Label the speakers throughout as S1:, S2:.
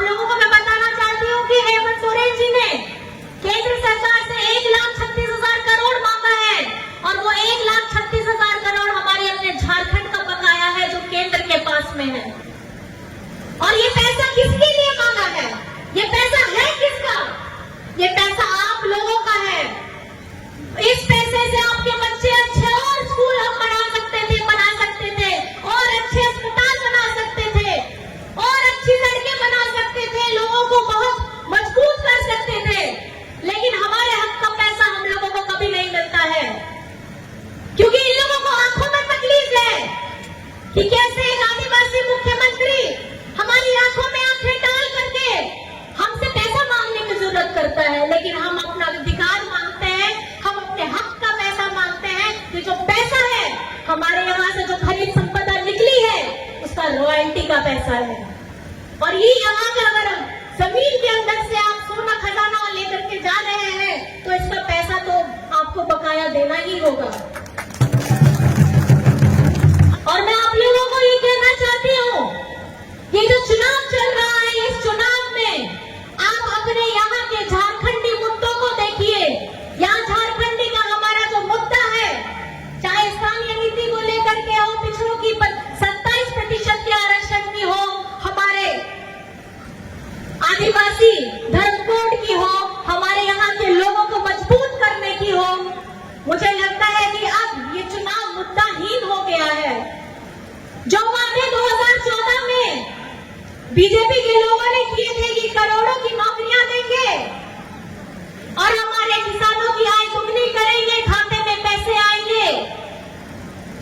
S1: लोगों को मैं बताना चाहती हूँ कि हेमंत सोरेन जी ने केंद्र सरकार से 1,36,000 करोड़ मांगा है और वो 1,36,000 करोड़ हमारे अपने झारखंड का बकाया है जो केंद्र के पास में है। और ये पैसा किसके लिए मांगा है? ये पैसा है किसका? ये पैसा आप लोगों का है। इस पैसे से आपके बच्चे अच्छे और स्कूल हम बना सकते थे और अच्छे अस्पताल बना सकते थे और अच्छी सड़कें बना सकते थे, लोगों को बहुत मजबूत कर सकते थे। लेकिन हमारे हक का पैसा हम लोगों को कभी नहीं मिलता है, क्योंकि इन लोगों को आंखों में तकलीफ है कि कैसे एक आदिवासी मुख्यमंत्री हमारी आंखों में आंखें डाल करके हमसे पैसा मांगने की जरूरत करता है। लेकिन हम अपना अधिकार मांगते हैं, हम अपने हक का पैसा मांगते हैं कि जो पैसा है हमारे यहाँ से जो खनिज संपदा निकली है उसका रॉयल्टी का पैसा है। और ये यहाँ का अगर जमीन के अंदर से आप सोना खजाना लेकर के जा रहे हैं तो इसका पैसा तो आपको बकाया देना ही होगा। और मैं आप लोगों को ये कहना चाहती हूँ, ये जो चुनाव चल रहा है इस चुनाव में आप अपने यहाँ के झारखंडी मुद्दों को देखिए। यहाँ झारखंडी का हमारा जो मुद्दा है, चाहे स्थानीय नीति को लेकर के हो, पिछड़ों की 27% के आरक्षण की हो, हमारे आदिवासी धर्म कोड की हो, हमारे यहाँ के लोगों को मजबूत करने की हो, मुझे लगता है कि अब ये चुनाव मुद्दाहीन हो गया है। जो वादे 2014 में बीजेपी के लोगों ने किए थे कि करोड़ों की नौकरियां देंगे और हमारे किसानों की आय दुगनी करेंगे, खाते में पैसे आएंगे,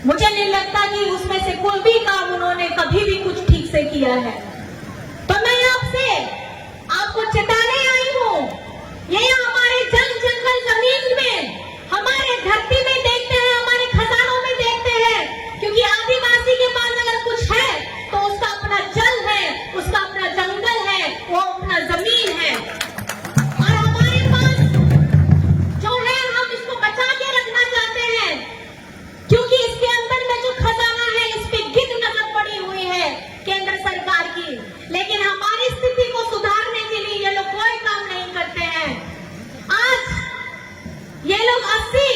S1: मुझे नहीं लगता कि उसमें से कोई भी काम उन्होंने कभी भी कुछ ठीक से किया है। तो मैं आपको चेताने आई हूँ, ये हमारे जंगल जमीन में, हमारे धरती में देखते हैं, हमारे खजानों में देखते हैं, क्योंकि आदिवासी के पास अगर कुछ है तो उसका अपना जल है, उसका अपना जंगल है, वो अपना जमीन है। और हमारे पास जो है हम इसको बचा के रखना चाहते हैं, क्योंकि इसके अंदर में जो खजाना है इस पे गिद्ध नजर पड़ी हुई है केंद्र सरकार की। लेकिन हमारी स्थिति को सुधारने के लिए ये लोग कोई काम नहीं करते हैं। आज ये लोग 80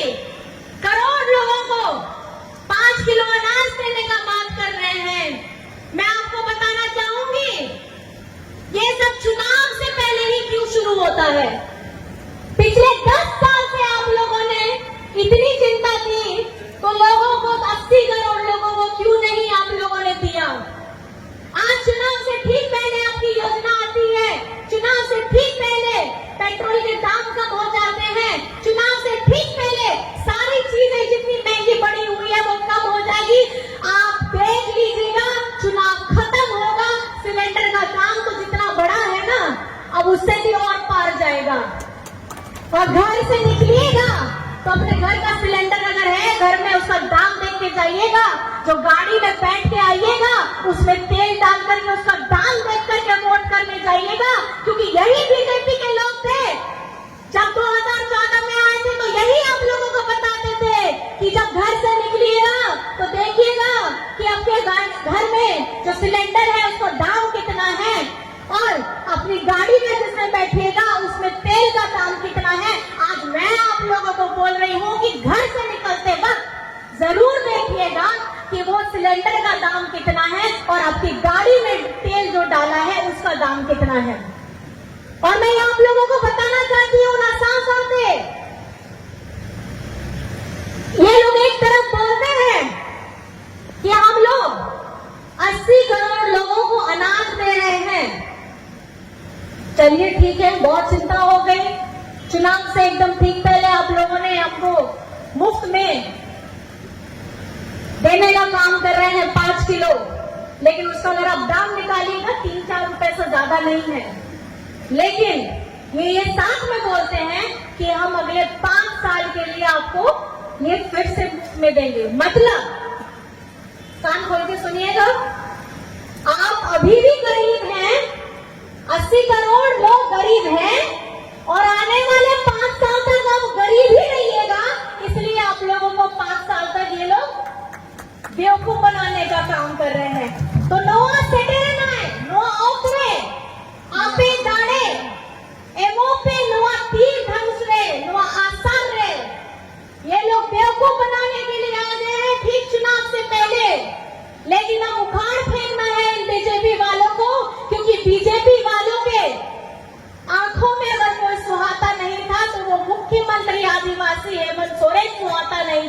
S1: करोड़ लोगों को 5 किलो अनाज देने का बात कर रहे हैं। मैं आपको बताना चाहूंगी, ये सब चुनाव से पहले ही क्यों शुरू होता है। पिछले 10 साल से आप लोगों ने इतनी चिंता की तो लोगों को 80 करोड़ लोगों को क्यों नहीं आप लोगों ने दिया। आज चुनाव से ठीक पहले आपकी योजना आती है, चुनाव से ठीक पहले पेट्रोल के दाम कम हो जाते हैं, चुनाव से ठीक पहले सारी चीजें जितनी महंगी बढ़ी हुई है वो कम हो जाएगी। आप देख लीजिएगा, चुनाव खत्म होगा, सिलेंडर का दाम तो जितना बढ़ा है ना अब उससे भी और पार जाएगा। और घर से निकलिएगा तो अपने घर का सिलेंडर अगर है घर में उसका दाम देख के जाइएगा, जो गाड़ी में बैठ के आइएगा उसमें तेल डाल करके उसका दाम देख करके वोट करने जाइएगा, क्योंकि यही बीजेपी के लोग थे जब 2014 में आए थे तो यही आप लोगों को बताते थे कि जब घर से निकलिएगा तो देखिएगा कि आपके घर में जो सिलेंडर है उसका दाम कितना है और अपनी गाड़ी में जिसमें बैठिएगा उसमें तेल का दाम कितना है। आज मैं आप लोगों को बोल रही हूँ कि घर से निकलते वक्त जरूर देखिएगा कि वो सिलेंडर का दाम कितना है और आपकी गाड़ी में तेल जो डाला है उसका दाम कितना है। और मैं आप लोगों को बताना चाहती हूँ ना, साफ साफ ये लोग एक तरफ बोलते हैं कि हम लोग 80 करोड़ लोगों को अनाज दे रहे हैं। चलिए ठीक है, बहुत चिंता हो गई। चुनाव से एकदम ठीक पहले आप लोगों ने हमको मुफ्त में देने का काम कर रहे हैं 5 किलो, लेकिन उसका अगर आप दाम निकालिएगा 3-4 रुपए से ज्यादा नहीं है। लेकिन ये साथ में बोलते हैं कि हम अगले 5 साल के लिए आपको ये फिर से मुफ्त में देंगे। मतलब कान खोल के सुनिएगा, आप अभी भी गरीब हैं, 80 करोड़ लोग गरीब हैं और आने वाले 5 साल तक आप गरीब ही रहिएगा। इसलिए आप लोगों को 5 साल तक ये लोग बेवकूफ बनाने का काम कर रहे हैं। तो नो सेटेन है, नो औतरे, हेमंत सोरेन को आता नहीं